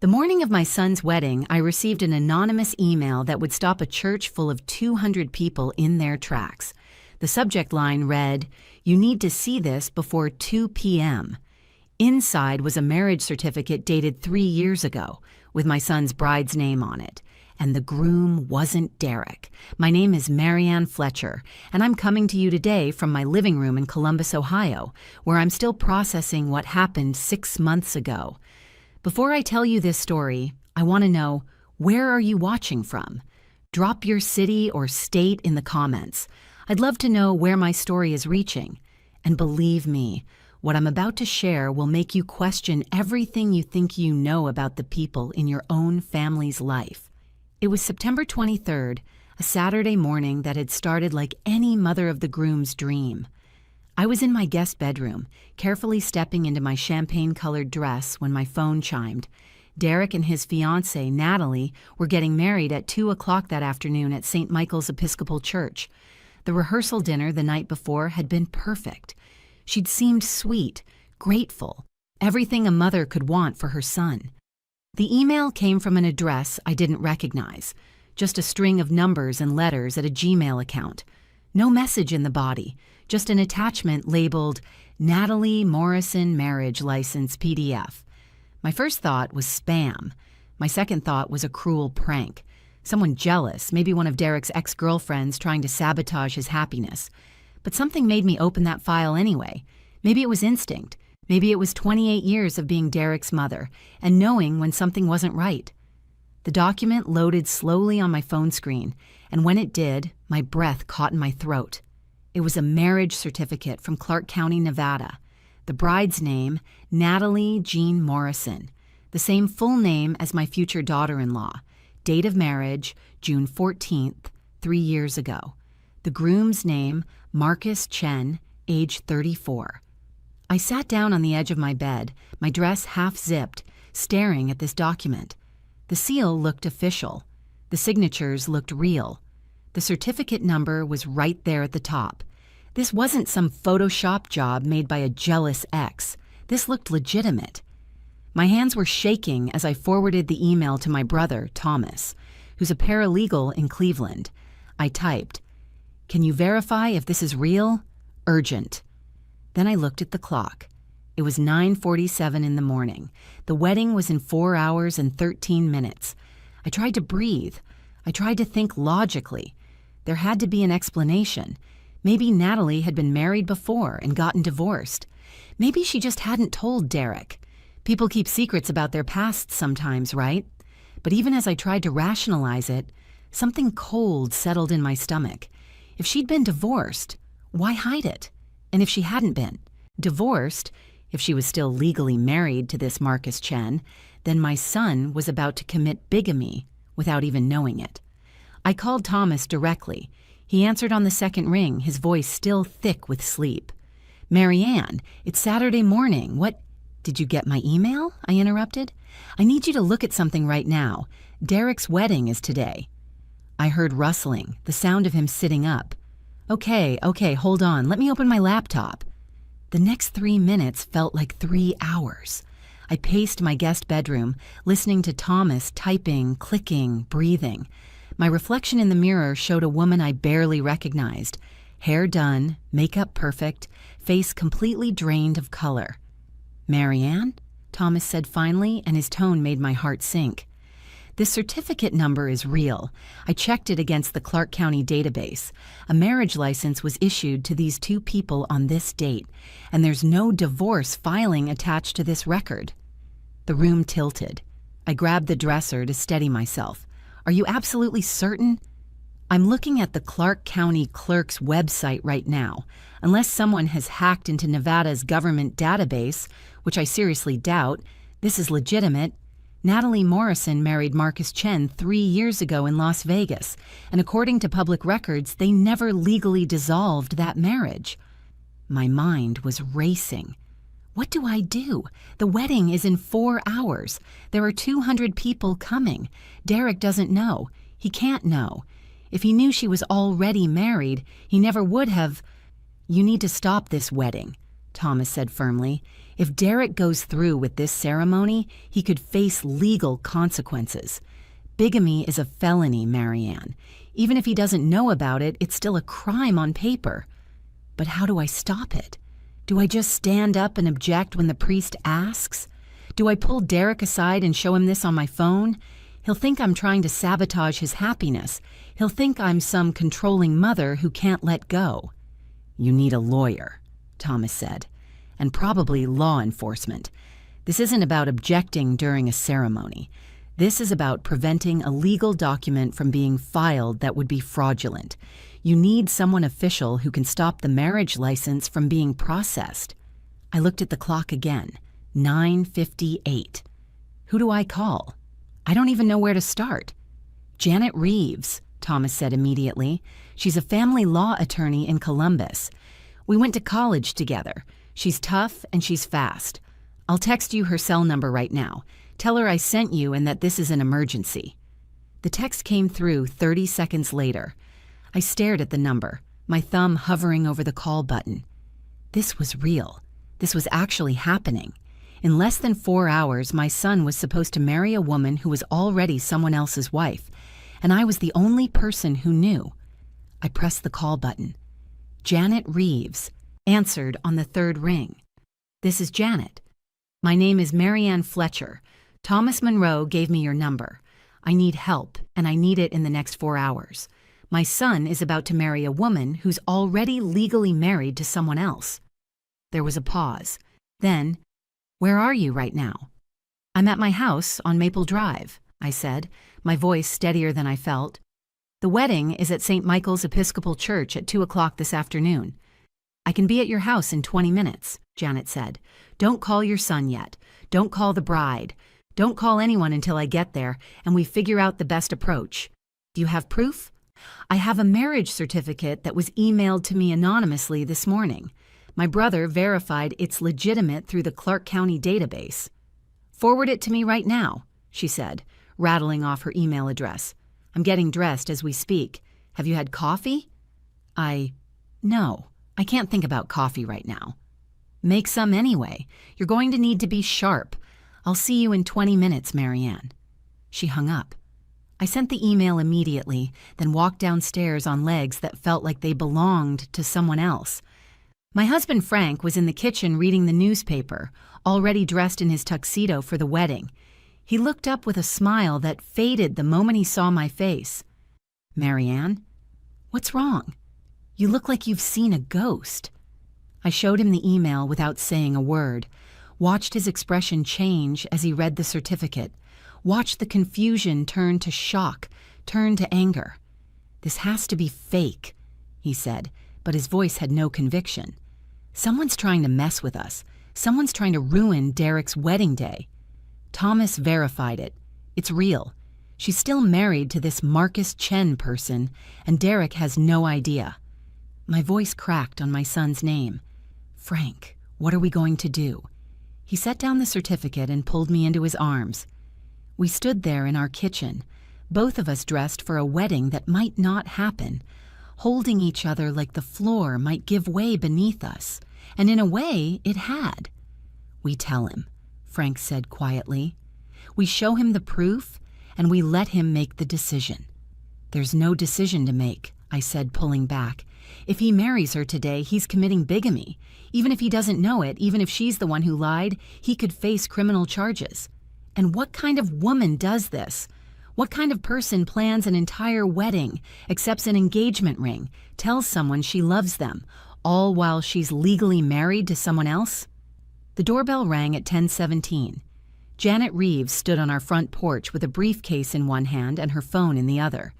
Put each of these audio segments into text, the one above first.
The morning of my son's wedding, I received an anonymous email that would stop a church full of 200 people in their tracks. The subject line read, "You need to see this before 2 p.m." Inside was a marriage certificate dated 3 years ago, with my son's bride's name on it. And the groom wasn't Derek. My name is Marianne Fletcher, and I'm coming to you today from my living room in Columbus, Ohio, where I'm still processing what happened 6 months ago. Before I tell you this story, I want to know, where are you watching from? Drop your city or state in the comments. I'd love to know where my story is reaching. And believe me, what I'm about to share will make you question everything you think you know about the people in your own family's life. It was September 23rd, a Saturday morning that had started like any mother of the groom's dream. I was in my guest bedroom, carefully stepping into my champagne-colored dress when my phone chimed. Derek and his fiancée, Natalie, were getting married at 2 o'clock that afternoon at St. Michael's Episcopal Church. The rehearsal dinner the night before had been perfect. She'd seemed sweet, grateful, everything a mother could want for her son. The email came from an address I didn't recognize, just a string of numbers and letters at a Gmail account. No message in the body, just an attachment labeled Natalie Morrison Marriage License PDF. My first thought was spam. My second thought was a cruel prank. Someone jealous, maybe one of Derek's ex-girlfriends trying to sabotage his happiness. But something made me open that file anyway. Maybe it was instinct. Maybe it was 28 years of being Derek's mother and knowing when something wasn't right. The document loaded slowly on my phone screen, and when it did, my breath caught in my throat. It was a marriage certificate from Clark County, Nevada. The bride's name, Natalie Jean Morrison. The same full name as my future daughter-in-law. Date of marriage, June 14th, 3 years ago. The groom's name, Marcus Chen, age 34. I sat down on the edge of my bed, my dress half-zipped, staring at this document. The seal looked official. The signatures looked real. The certificate number was right there at the top. This wasn't some Photoshop job made by a jealous ex. This looked legitimate. My hands were shaking as I forwarded the email to my brother, Thomas, who's a paralegal in Cleveland. I typed, "Can you verify if this is real? Urgent." Then I looked at the clock. It was 9:47 in the morning. The wedding was in 4 hours and 13 minutes. I tried to breathe. I tried to think logically. There had to be an explanation. Maybe Natalie had been married before and gotten divorced. Maybe she just hadn't told Derek. People keep secrets about their pasts sometimes, right? But even as I tried to rationalize it, something cold settled in my stomach. If she'd been divorced, why hide it? And if she hadn't been divorced, if she was still legally married to this Marcus Chen, then my son was about to commit bigamy without even knowing it. I called Thomas directly. He answered on the second ring, his voice still thick with sleep. "Marianne, it's Saturday morning. What? Did you get my email?" I interrupted. "I need you to look at something right now. Derek's wedding is today." I heard rustling, the sound of him sitting up. Okay, hold on. Let me open my laptop." The next 3 minutes felt like 3 hours. I paced my guest bedroom, listening to Thomas typing, clicking, breathing. My reflection in the mirror showed a woman I barely recognized. Hair done, makeup perfect, face completely drained of color. "Marianne?" Thomas said finally, and his tone made my heart sink. "This certificate number is real. I checked it against the Clark County database. A marriage license was issued to these 2 people on this date, and there's no divorce filing attached to this record." The room tilted. I grabbed the dresser to steady myself. "Are you absolutely certain?" "I'm looking at the Clark County Clerk's website right now. Unless someone has hacked into Nevada's government database, which I seriously doubt, this is legitimate. Natalie Morrison married Marcus Chen 3 years ago in Las Vegas, and according to public records, they never legally dissolved that marriage." My mind was racing. What do I do? The wedding is in 4 hours. There are 200 people coming. Derek doesn't know. He can't know. If he knew she was already married, he never would have. "You need to stop this wedding," Thomas said firmly. If Derek goes through with this ceremony, he could face legal consequences. Bigamy is a felony, Marianne. Even if he doesn't know about it, it's still a crime on paper. But how do I stop it? Do I just stand up and object when the priest asks? Do I pull Derek aside and show him this on my phone? He'll think I'm trying to sabotage his happiness. He'll think I'm some controlling mother who can't let go. You need a lawyer, Thomas said, and probably law enforcement. This isn't about objecting during a ceremony. This is about preventing a legal document from being filed that would be fraudulent. You need someone official who can stop the marriage license from being processed. I looked at the clock again. 9:58. Who do I call? I don't even know where to start. Janet Reeves, Thomas said immediately. She's a family law attorney in Columbus. We went to college together. She's tough and she's fast. I'll text you her cell number right now. Tell her I sent you and that this is an emergency. The text came through 30 seconds later. I stared at the number, my thumb hovering over the call button. This was real. This was actually happening. In less than 4 hours, my son was supposed to marry a woman who was already someone else's wife, and I was the only person who knew. I pressed the call button. Janet Reeves answered on the third ring. This is Janet. My name is Marianne Fletcher. Thomas Monroe gave me your number. I need help, and I need it in the next 4 hours. My son is about to marry a woman who's already legally married to someone else. There was a pause. Then, where are you right now? I'm at my house on Maple Drive, I said, my voice steadier than I felt. The wedding is at St. Michael's Episcopal Church at 2 o'clock this afternoon. I can be at your house in 20 minutes, Janet said. Don't call your son yet. Don't call the bride. Don't call anyone until I get there and we figure out the best approach. Do you have proof? I have a marriage certificate that was emailed to me anonymously this morning. My brother verified it's legitimate through the Clark County database. Forward it to me right now, she said, rattling off her email address. I'm getting dressed as we speak. Have you had coffee? No, I can't think about coffee right now. Make some anyway. You're going to need to be sharp. I'll see you in 20 minutes, Marianne. She hung up. I sent the email immediately, then walked downstairs on legs that felt like they belonged to someone else. My husband Frank was in the kitchen reading the newspaper, already dressed in his tuxedo for the wedding. He looked up with a smile that faded the moment he saw my face. Marianne, what's wrong? You look like you've seen a ghost. I showed him the email without saying a word, watched his expression change as he read the certificate, watched the confusion turn to shock, turn to anger. This has to be fake, he said, but his voice had no conviction. Someone's trying to mess with us. Someone's trying to ruin Derek's wedding day. Thomas verified it. It's real. She's still married to this Marcus Chen person, and Derek has no idea. My voice cracked on my son's name. Frank, what are we going to do? He set down the certificate and pulled me into his arms. We stood there in our kitchen, both of us dressed for a wedding that might not happen, holding each other like the floor might give way beneath us, and in a way it had. We tell him, Frank said quietly. We show him the proof, and we let him make the decision. There's no decision to make, I said, pulling back. If he marries her today, he's committing bigamy. Even if he doesn't know it, even if she's the one who lied, he could face criminal charges. And what kind of woman does this? What kind of person plans an entire wedding, accepts an engagement ring, tells someone she loves them, all while she's legally married to someone else? The doorbell rang at 10:17. Janet Reeves stood on our front porch with a briefcase in one hand and her phone in the other.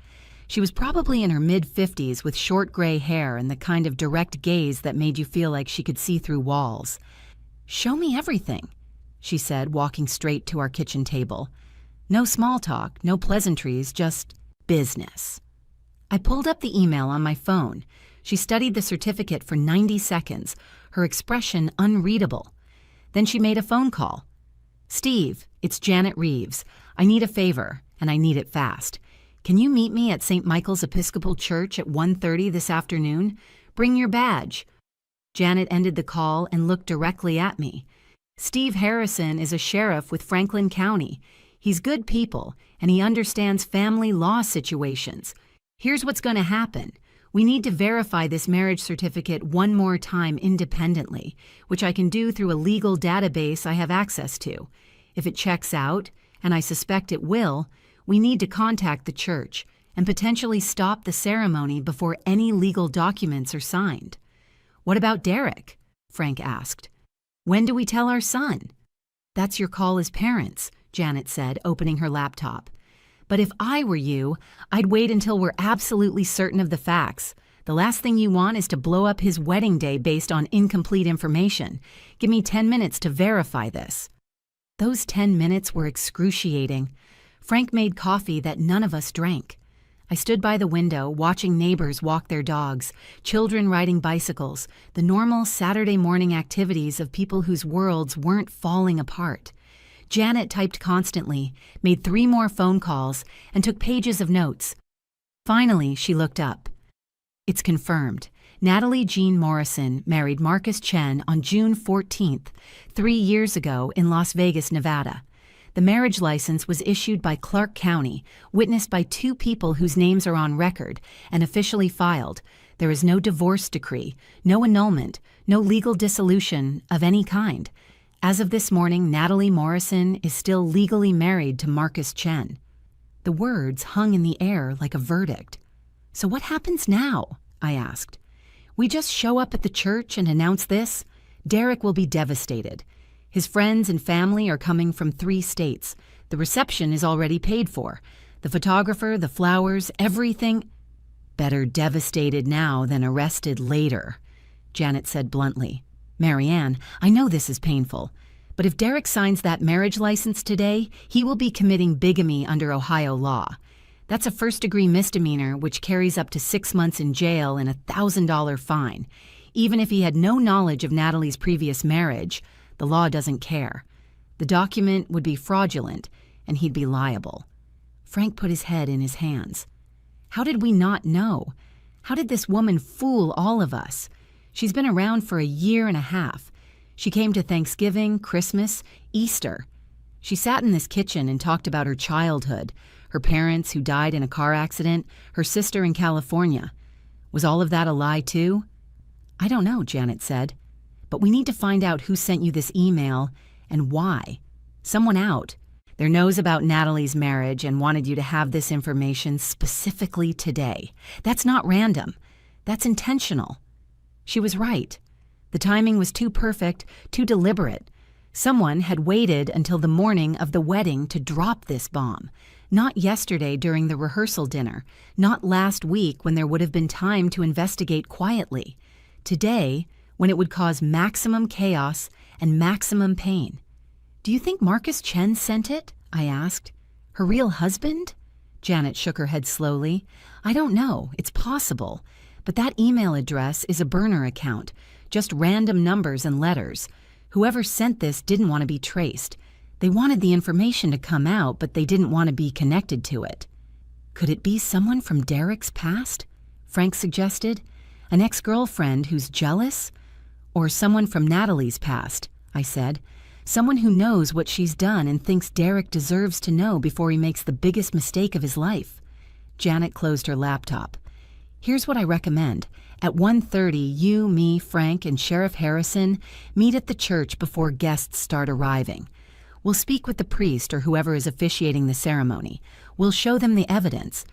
She was probably in her mid-50s with short gray hair and the kind of direct gaze that made you feel like she could see through walls. "Show me everything," she said, walking straight to our kitchen table. No small talk, no pleasantries, just business. I pulled up the email on my phone. She studied the certificate for 90 seconds, her expression unreadable. Then she made a phone call. "Steve, it's Janet Reeves. I need a favor, and I need it fast. Can you meet me at St. Michael's Episcopal Church at 1:30 this afternoon? Bring your badge." Janet ended the call and looked directly at me. Steve Harrison is a sheriff with Franklin County. He's good people, and he understands family law situations. Here's what's going to happen. We need to verify this marriage certificate one more time independently, which I can do through a legal database I have access to. If it checks out, and I suspect it will, we need to contact the church and potentially stop the ceremony before any legal documents are signed. What about Derek? Frank asked. When do we tell our son? That's your call as parents, Janet said, opening her laptop. But if I were you, I'd wait until we're absolutely certain of the facts. The last thing you want is to blow up his wedding day based on incomplete information. Give me 10 minutes to verify this. Those 10 minutes were excruciating. Frank made coffee that none of us drank. I stood by the window, watching neighbors walk their dogs, children riding bicycles, the normal Saturday morning activities of people whose worlds weren't falling apart. Janet typed constantly, made 3 more phone calls, and took pages of notes. Finally, she looked up. It's confirmed. Natalie Jean Morrison married Marcus Chen on June 14th, 3 years ago in Las Vegas, Nevada. The marriage license was issued by Clark County, witnessed by 2 people whose names are on record, and officially filed. There is no divorce decree, no annulment, no legal dissolution of any kind. As of this morning, Natalie Morrison is still legally married to Marcus Chen. The words hung in the air like a verdict. So what happens now? I asked. We just show up at the church and announce this? Derek will be devastated. His friends and family are coming from 3 states. The reception is already paid for. The photographer, the flowers, everything. Better devastated now than arrested later, Janet said bluntly. Marianne, I know this is painful, but if Derek signs that marriage license today, he will be committing bigamy under Ohio law. That's a first-degree misdemeanor which carries up to 6 months in jail and a $1,000 fine. Even if he had no knowledge of Natalie's previous marriage, the law doesn't care. The document would be fraudulent, and he'd be liable. Frank put his head in his hands. How did we not know? How did this woman fool all of us? She's been around for 1.5 years. She came to Thanksgiving, Christmas, Easter. She sat in this kitchen and talked about her childhood, her parents who died in a car accident, her sister in California. Was all of that a lie too? I don't know, Janet said. But we need to find out who sent you this email and why. Someone out. There knows about Natalie's marriage and wanted you to have this information specifically today. That's not random. That's intentional. She was right. The timing was too perfect, too deliberate. Someone had waited until the morning of the wedding to drop this bomb. Not yesterday during the rehearsal dinner. Not last week when there would have been time to investigate quietly. Today, when it would cause maximum chaos and maximum pain. Do you think Marcus Chen sent it? I asked. Her real husband? Janet shook her head slowly. I don't know. It's possible. But that email address is a burner account, just random numbers and letters. Whoever sent this didn't want to be traced. They wanted the information to come out, but they didn't want to be connected to it. Could it be someone from Derek's past? Frank suggested. An ex-girlfriend who's jealous? Or someone from Natalie's past, I said. Someone who knows what she's done and thinks Derek deserves to know before he makes the biggest mistake of his life. Janet closed her laptop. Here's what I recommend. At 1:30, you, me, Frank, and Sheriff Harrison meet at the church before guests start arriving. We'll speak with the priest or whoever is officiating the ceremony. We'll show them the evidence.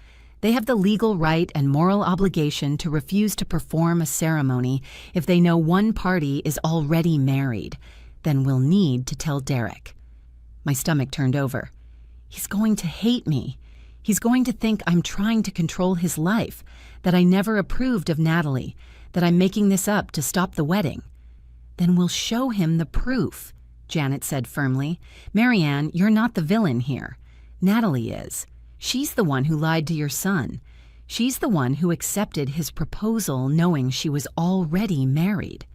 They have the legal right and moral obligation to refuse to perform a ceremony if they know one party is already married. Then we'll need to tell Derek. My stomach turned over. He's going to hate me. He's going to think I'm trying to control his life, that I never approved of Natalie, that I'm making this up to stop the wedding. Then we'll show him the proof, Janet said firmly. Marianne, you're not the villain here. Natalie is. She's the one who lied to your son. She's the one who accepted his proposal knowing she was already married.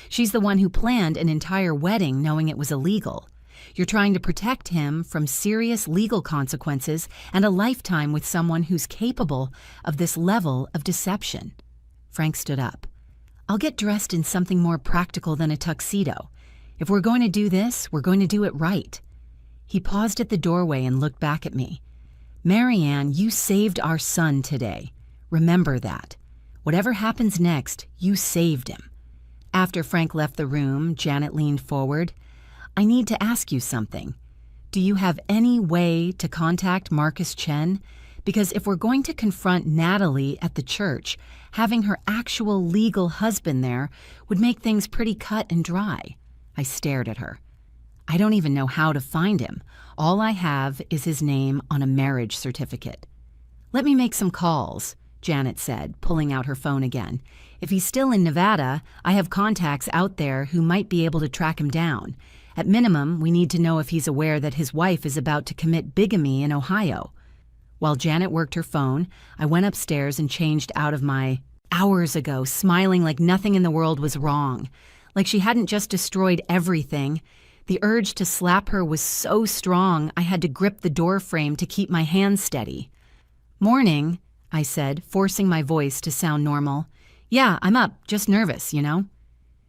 She's the one who planned an entire wedding knowing it was illegal. You're trying to protect him from serious legal consequences and a lifetime with someone who's capable of this level of deception. Frank stood up. I'll get dressed in something more practical than a tuxedo. If we're going to do this, we're going to do it right." He paused at the doorway and looked back at me. "Marianne, you saved our son today. Remember that. Whatever happens next, you saved him." After Frank left the room, Janet leaned forward. "I need to ask you something. Do you have any way to contact Marcus Chen? Because if we're going to confront Natalie at the church, having her actual legal husband there would make things pretty cut and dry." I stared at her. "I don't even know how to find him. All I have is his name on a marriage certificate." "Let me make some calls," Janet said, pulling out her phone again. "If he's still in Nevada, I have contacts out there who might be able to track him down. At minimum, we need to know if he's aware that his wife is about to commit bigamy in Ohio." While Janet worked her phone, I went upstairs and changed out of my hours ago, smiling like nothing in the world was wrong, like she hadn't just destroyed everything. The urge to slap her was so strong I had to grip the door frame to keep my hands steady. "Morning," I said, forcing my voice to sound normal. "Yeah, I'm up, just nervous, you know."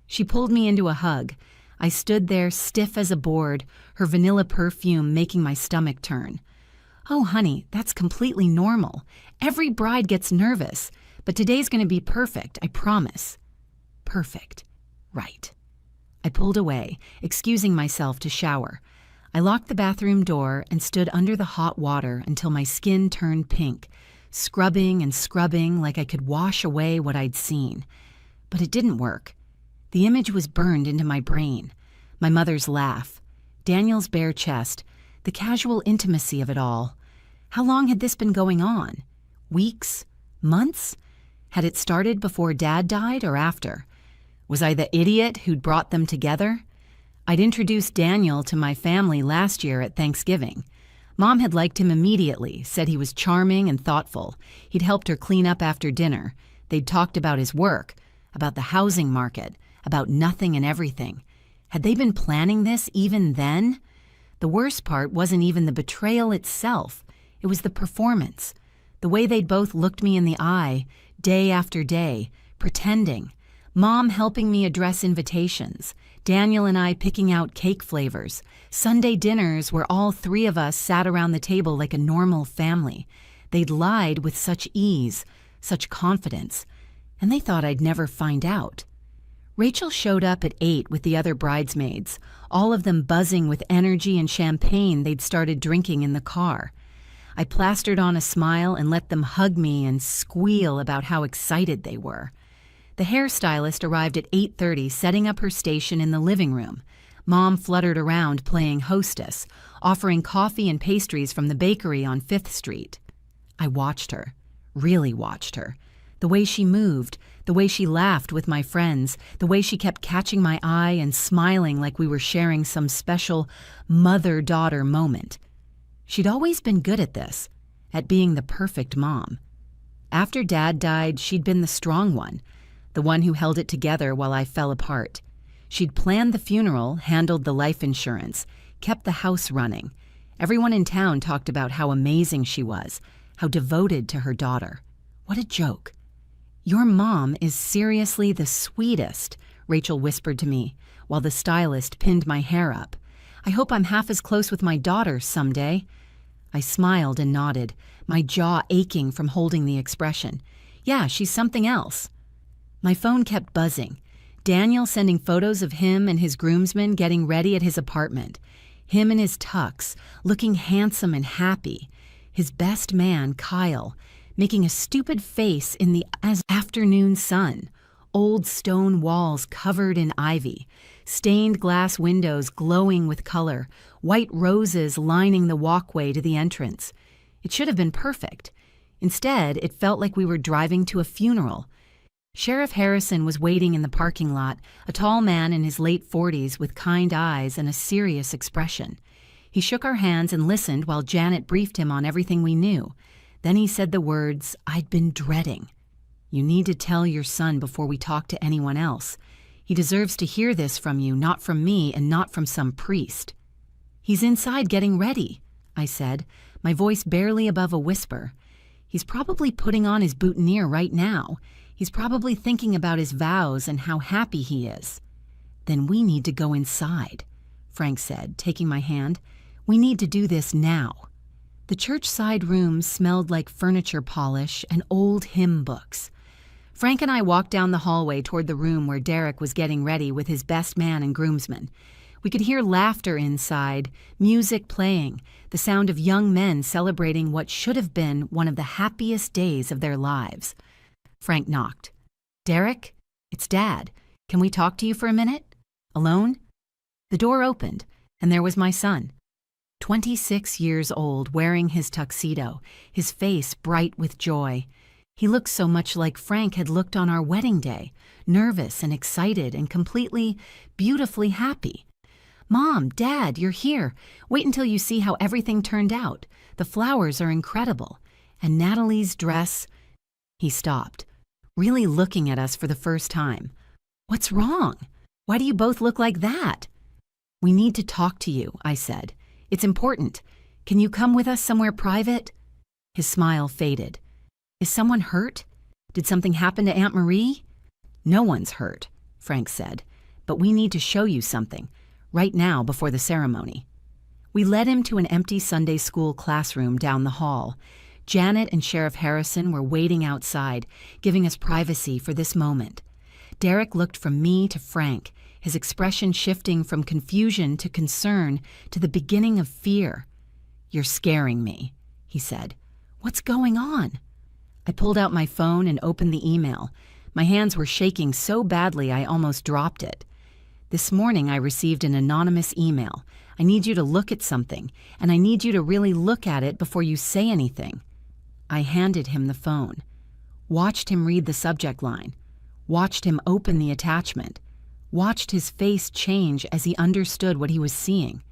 She pulled me into a hug. I stood there stiff as a board, her vanilla perfume making my stomach turn. "Oh, honey, that's completely normal. Every bride gets nervous, but today's going to be perfect, I promise." Perfect. Right. I pulled away, excusing myself to shower. I locked the bathroom door and stood under the hot water until my skin turned pink, scrubbing and scrubbing like I could wash away what I'd seen. But it didn't work. The image was burned into my brain. My mother's laugh, Daniel's bare chest, the casual intimacy of it all. How long had this been going on? Weeks? Months? Had it started before Dad died or after? Was I the idiot who'd brought them together? I'd introduced Daniel to my family last year at Thanksgiving. Mom had liked him immediately, said he was charming and thoughtful. He'd helped her clean up after dinner. They'd talked about his work, about the housing market, about nothing and everything. Had they been planning this even then? The worst part wasn't even the betrayal itself. It was the performance. The way they'd both looked me in the eye, day after day, pretending. Mom helping me address invitations. Daniel and I picking out cake flavors. Sunday dinners where all three of us sat around the table like a normal family. They'd lied with such ease, such confidence. And they thought I'd never find out. Rachel showed up at 8 with the other bridesmaids, all of them buzzing with energy and champagne they'd started drinking in the car. I plastered on a smile and let them hug me and squeal about how excited they were. The hairstylist arrived at 8:30, setting up her station in the living room. Mom fluttered around playing hostess, offering coffee and pastries from the bakery on 5th Street. I watched her, really watched her. The way she moved, the way she laughed with my friends, the way she kept catching my eye and smiling like we were sharing some special mother-daughter moment. She'd always been good at this, at being the perfect mom. After Dad died, she'd been the strong one, the one who held it together while I fell apart. She'd planned the funeral, handled the life insurance, kept the house running. Everyone in town talked about how amazing she was, how devoted to her daughter. What a joke. "Your mom is seriously the sweetest," Rachel whispered to me, while the stylist pinned my hair up. "I hope I'm half as close with my daughter someday." I smiled and nodded, my jaw aching from holding the expression. "Yeah, she's something else." My phone kept buzzing. Daniel sending photos of him and his groomsmen getting ready at his apartment. Him in his tux, looking handsome and happy. His best man, Kyle, making a stupid face in the afternoon sun. Old stone walls covered in ivy. Stained glass windows glowing with color. White roses lining the walkway to the entrance. It should have been perfect. Instead, it felt like we were driving to a funeral. Sheriff Harrison was waiting in the parking lot, a tall man in his late 40s with kind eyes and a serious expression. He shook our hands and listened while Janet briefed him on everything we knew. Then he said the words I'd been dreading. "You need to tell your son before we talk to anyone else. He deserves to hear this from you, not from me and not from some priest." "He's inside getting ready," I said, my voice barely above a whisper. "He's probably putting on his boutonniere right now. He's probably thinking about his vows and how happy he is." Then we need to go inside, Frank said, taking my hand. We need to do this now. The church side room smelled like furniture polish and old hymn books. Frank and I walked down the hallway toward the room where Derek was getting ready with his best man and groomsmen. We could hear laughter inside, music playing, the sound of young men celebrating what should have been one of the happiest days of their lives. Frank knocked. "Derek, it's Dad. Can we talk to you for a minute? Alone?" The door opened, and there was my son. 26 years old, wearing his tuxedo, his face bright with joy. He looked so much like Frank had looked on our wedding day, nervous and excited and completely, beautifully happy. "Mom, Dad, you're here. Wait until you see how everything turned out. The flowers are incredible. And Natalie's dress—" He stopped, really looking at us for the first time. "What's wrong? Why do you both look like that?" "We need to talk to you," I said. "It's important. Can you come with us somewhere private?" His smile faded. "Is someone hurt? Did something happen to Aunt Marie?" "No one's hurt," Frank said, "but we need to show you something, right now before the ceremony." We led him to an empty Sunday school classroom down the hall. Janet and Sheriff Harrison were waiting outside, giving us privacy for this moment. Derek looked from me to Frank, his expression shifting from confusion to concern to the beginning of fear. "You're scaring me," he said. "What's going on?" I pulled out my phone and opened the email. My hands were shaking so badly I almost dropped it. "This morning I received an anonymous email. I need you to look at something, and I need you to really look at it before you say anything." I handed him the phone, watched him read the subject line, watched him open the attachment, watched his face change as he understood what he was seeing.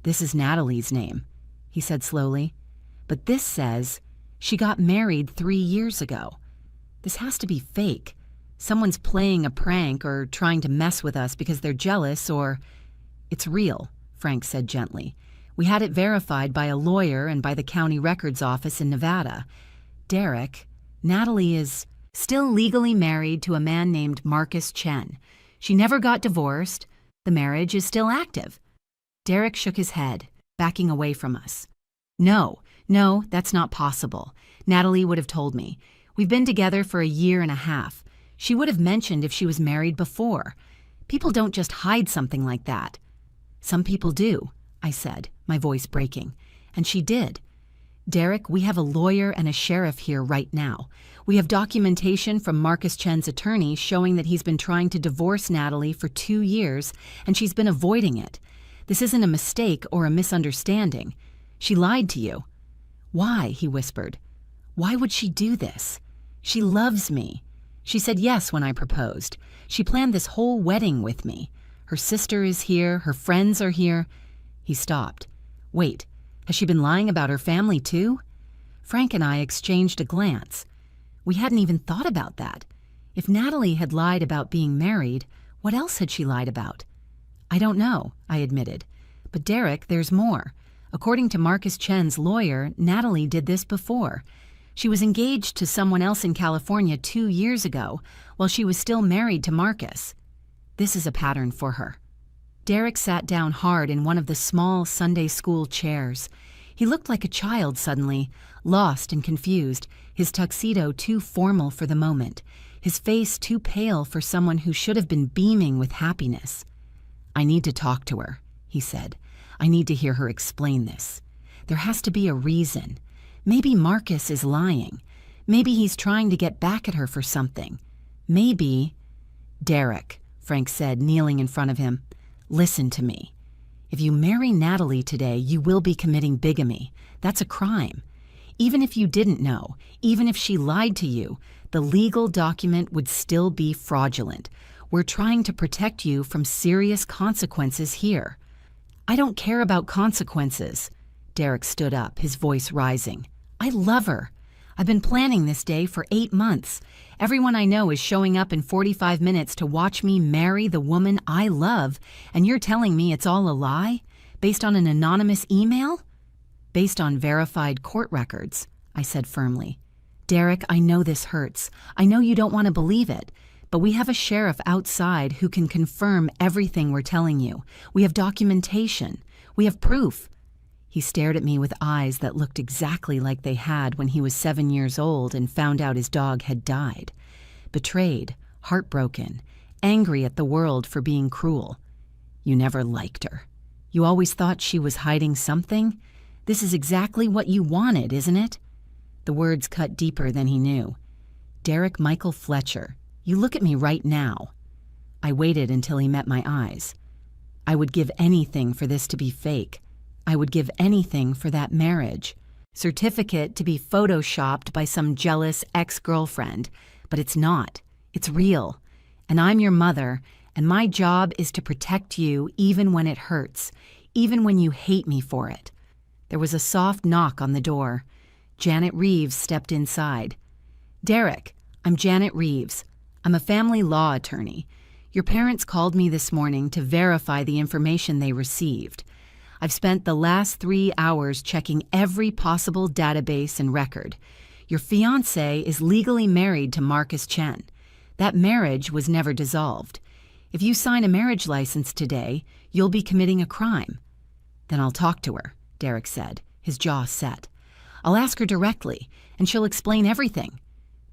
"This is Natalie's name," he said slowly. "But this says she got married 3 years ago. This has to be fake. Someone's playing a prank or trying to mess with us because they're jealous or—" "It's real," Frank said gently. "We had it verified by a lawyer and by the county records office in Nevada. Derek, Natalie is still legally married to a man named Marcus Chen. She never got divorced. The marriage is still active." Derek shook his head, backing away from us. No, that's not possible. Natalie would have told me. We've been together for 1.5 years. She would have mentioned if she was married before. People don't just hide something like that." "Some people do," I said, my voice breaking. "And she did. Derek, we have a lawyer and a sheriff here right now. We have documentation from Marcus Chen's attorney showing that he's been trying to divorce Natalie for 2 years, and she's been avoiding it. This isn't a mistake or a misunderstanding. She lied to you." "Why?" he whispered. "Why would she do this? She loves me. She said yes when I proposed. She planned this whole wedding with me. Her sister is here, her friends are here." He stopped. "Wait, has she been lying about her family too?" Frank and I exchanged a glance. We hadn't even thought about that. If Natalie had lied about being married, what else had she lied about? "I don't know," I admitted. "But Derek, there's more. According to Marcus Chen's lawyer, Natalie did this before. She was engaged to someone else in California 2 years ago, while she was still married to Marcus. This is a pattern for her." Derek sat down hard in one of the small Sunday school chairs. He looked like a child suddenly, lost and confused, his tuxedo too formal for the moment, his face too pale for someone who should have been beaming with happiness. "I need to talk to her," he said. "I need to hear her explain this. There has to be a reason. Maybe Marcus is lying. Maybe he's trying to get back at her for something. Maybe—" "Derek," Frank said, kneeling in front of him, "listen to me. If you marry Natalie today, you will be committing bigamy. That's a crime. Even if you didn't know, even if she lied to you, the legal document would still be fraudulent. We're trying to protect you from serious consequences here." "I don't care about consequences." Derek stood up, his voice rising. "I love her. I've been planning this day for 8 months. Everyone I know is showing up in 45 minutes to watch me marry the woman I love, and you're telling me it's all a lie? Based on an anonymous email?" "Based on verified court records," I said firmly. "Derek, I know this hurts. I know you don't want to believe it. But we have a sheriff outside who can confirm everything we're telling you. We have documentation. We have proof." He stared at me with eyes that looked exactly like they had when he was 7 years old and found out his dog had died. Betrayed, heartbroken, angry at the world for being cruel. "You never liked her. You always thought she was hiding something? This is exactly what you wanted, isn't it?" The words cut deeper than he knew. "Derek Michael Fletcher, you look at me right now." I waited until he met my eyes. "I would give anything for this to be fake. I would give anything for that marriage certificate to be photoshopped by some jealous ex-girlfriend. But it's not. It's real. And I'm your mother, and my job is to protect you even when it hurts, even when you hate me for it." There was a soft knock on the door. Janet Reeves stepped inside. "Derek, I'm Janet Reeves. I'm a family law attorney. Your parents called me this morning to verify the information they received. I've spent the last 3 hours checking every possible database and record. Your fiancé is legally married to Marcus Chen. That marriage was never dissolved. If you sign a marriage license today, you'll be committing a crime." "Then I'll talk to her," Derek said, his jaw set. "I'll ask her directly, and she'll explain everything."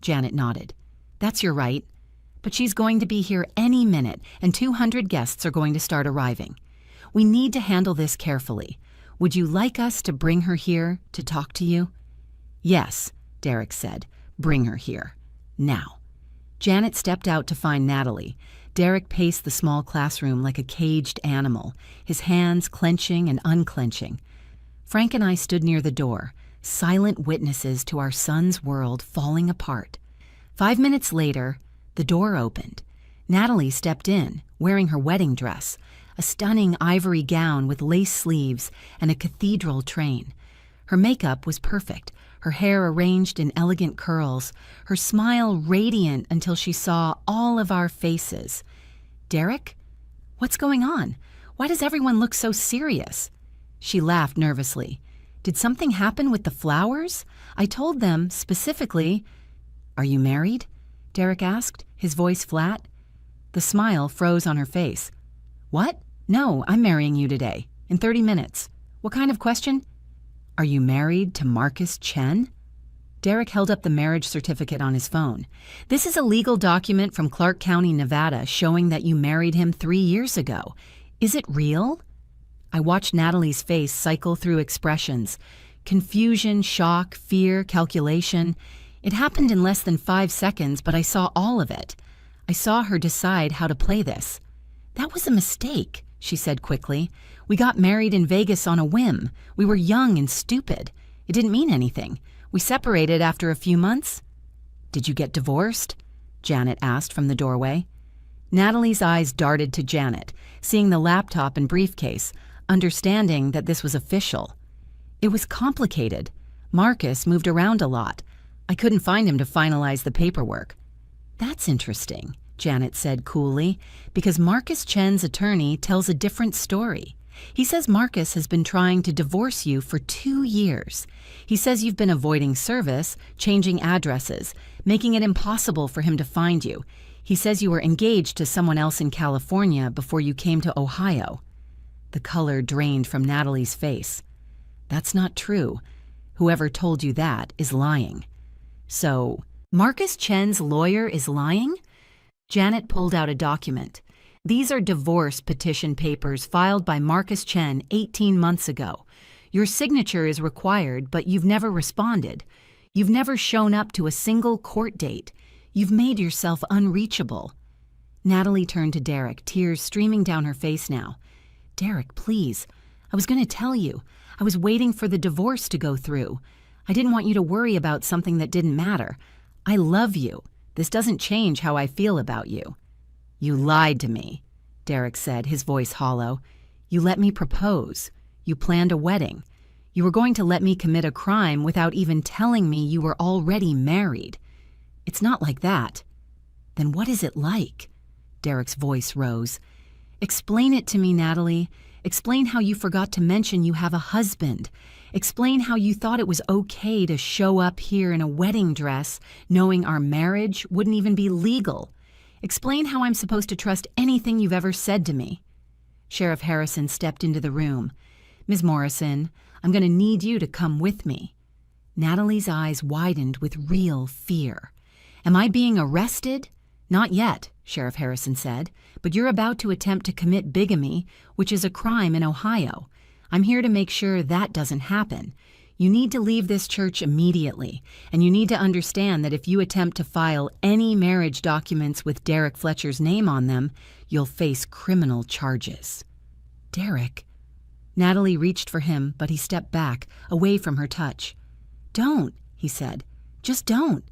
Janet nodded. "That's your right. But she's going to be here any minute, and 200 guests are going to start arriving. We need to handle this carefully. Would you like us to bring her here to talk to you?" "Yes," Derek said. "Bring her here. Now." Janet stepped out to find Natalie. Derek paced the small classroom like a caged animal, his hands clenching and unclenching. Frank and I stood near the door, silent witnesses to our son's world falling apart. 5 minutes later, the door opened. Natalie stepped in, wearing her wedding dress, a stunning ivory gown with lace sleeves and a cathedral train. Her makeup was perfect, her hair arranged in elegant curls, her smile radiant until she saw all of our faces. "Derek? What's going on? Why does everyone look so serious?" She laughed nervously. "Did something happen with the flowers? I told them, specifically—" "Are you married?" Derek asked, his voice flat. The smile froze on her face. "What? No, I'm marrying you today, in 30 minutes. What kind of question?" "Are you married to Marcus Chen?" Derek held up the marriage certificate on his phone. "This is a legal document from Clark County, Nevada, showing that you married him 3 years ago. Is it real?" I watched Natalie's face cycle through expressions. Confusion, shock, fear, calculation. It happened in less than 5 seconds, but I saw all of it. I saw her decide how to play this. "That was a mistake," she said quickly. "We got married in Vegas on a whim. We were young and stupid. It didn't mean anything. We separated after a few months." "Did you get divorced?" Janet asked from the doorway. Natalie's eyes darted to Janet, seeing the laptop and briefcase, understanding that this was official. "It was complicated. Marcus moved around a lot. I couldn't find him to finalize the paperwork." "That's interesting," Janet said coolly, "because Marcus Chen's attorney tells a different story. He says Marcus has been trying to divorce you for 2 years. He says you've been avoiding service, changing addresses, making it impossible for him to find you. He says you were engaged to someone else in California before you came to Ohio." The color drained from Natalie's face. "That's not true. Whoever told you that is lying." "So, Marcus Chen's lawyer is lying?" Janet pulled out a document. "These are divorce petition papers filed by Marcus Chen 18 months ago. Your signature is required, but you've never responded. You've never shown up to a single court date. You've made yourself unreachable." Natalie turned to Derek, tears streaming down her face now. "Derek, please. I was going to tell you. I was waiting for the divorce to go through. I didn't want you to worry about something that didn't matter. I love you. This doesn't change how I feel about you." "You lied to me," Derek said, his voice hollow. "You let me propose. You planned a wedding. You were going to let me commit a crime without even telling me you were already married. It's not like that." "Then what is it like?" Derek's voice rose. "Explain it to me, Natalie. Explain how you forgot to mention you have a husband. Explain how you thought it was okay to show up here in a wedding dress, knowing our marriage wouldn't even be legal. Explain how I'm supposed to trust anything you've ever said to me." Sheriff Harrison stepped into the room. "Ms. Morrison, I'm going to need you to come with me." Natalie's eyes widened with real fear. "Am I being arrested?" "Not yet," Sheriff Harrison said, "but you're about to attempt to commit bigamy, which is a crime in Ohio. I'm here to make sure that doesn't happen. You need to leave this church immediately, and you need to understand that if you attempt to file any marriage documents with Derek Fletcher's name on them, you'll face criminal charges." "Derek?" Natalie reached for him, but he stepped back, away from her touch. "Don't," he said. "Just don't.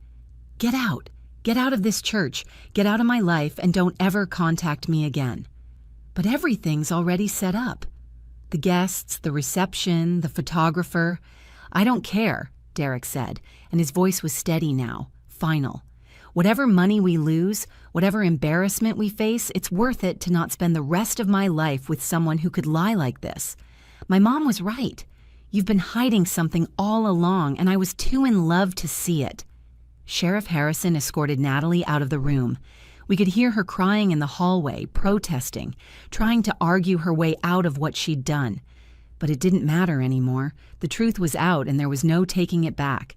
Get out. Get out of this church. Get out of my life, and don't ever contact me again." "But everything's already set up. The guests, the reception, the photographer." "I don't care," Derek said, and his voice was steady now, final. "Whatever money we lose, whatever embarrassment we face, it's worth it to not spend the rest of my life with someone who could lie like this. My mom was right. You've been hiding something all along, and I was too in love to see it." Sheriff Harrison escorted Natalie out of the room. We could hear her crying in the hallway, protesting, trying to argue her way out of what she'd done. But it didn't matter anymore. The truth was out, and there was no taking it back.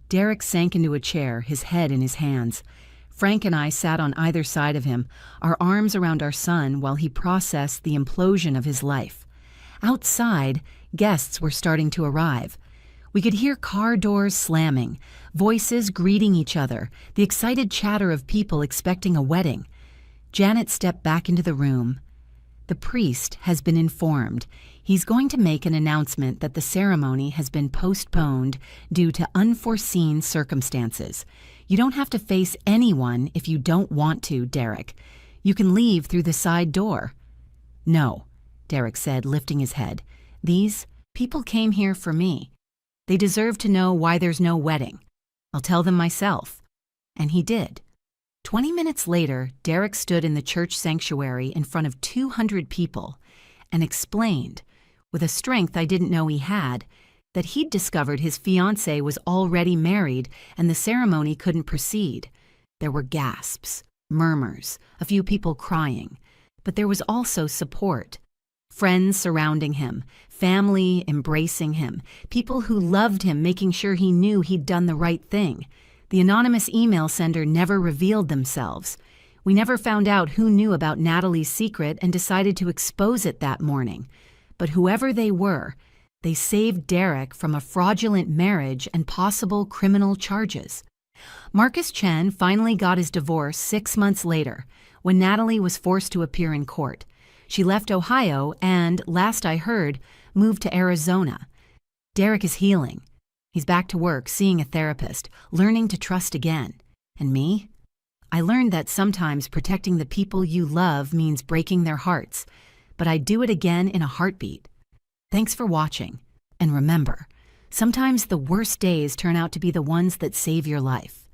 Derek sank into a chair, his head in his hands. Frank and I sat on either side of him, our arms around our son while he processed the implosion of his life. Outside, guests were starting to arrive. We could hear car doors slamming, voices greeting each other, the excited chatter of people expecting a wedding. Janet stepped back into the room. "The priest has been informed. He's going to make an announcement that the ceremony has been postponed due to unforeseen circumstances. You don't have to face anyone if you don't want to, Derek. You can leave through the side door." "No," Derek said, lifting his head. "These people came here for me. They deserve to know why there's no wedding. I'll tell them myself." And he did. 20 minutes later, Derek stood in the church sanctuary in front of 200 people and explained, with a strength I didn't know he had, that he'd discovered his fiancée was already married and the ceremony couldn't proceed. There were gasps, murmurs, a few people crying, but there was also support. Friends surrounding him, family embracing him, people who loved him making sure he knew he'd done the right thing. The anonymous email sender never revealed themselves. We never found out who knew about Natalie's secret and decided to expose it that morning. But whoever they were, they saved Derek from a fraudulent marriage and possible criminal charges. Marcus Chen finally got his divorce 6 months later, when Natalie was forced to appear in court. She left Ohio and, last I heard, moved to Arizona. Derek is healing. He's back to work, seeing a therapist, learning to trust again. And me? I learned that sometimes protecting the people you love means breaking their hearts, but I'd do it again in a heartbeat. Thanks for watching. And remember, sometimes the worst days turn out to be the ones that save your life.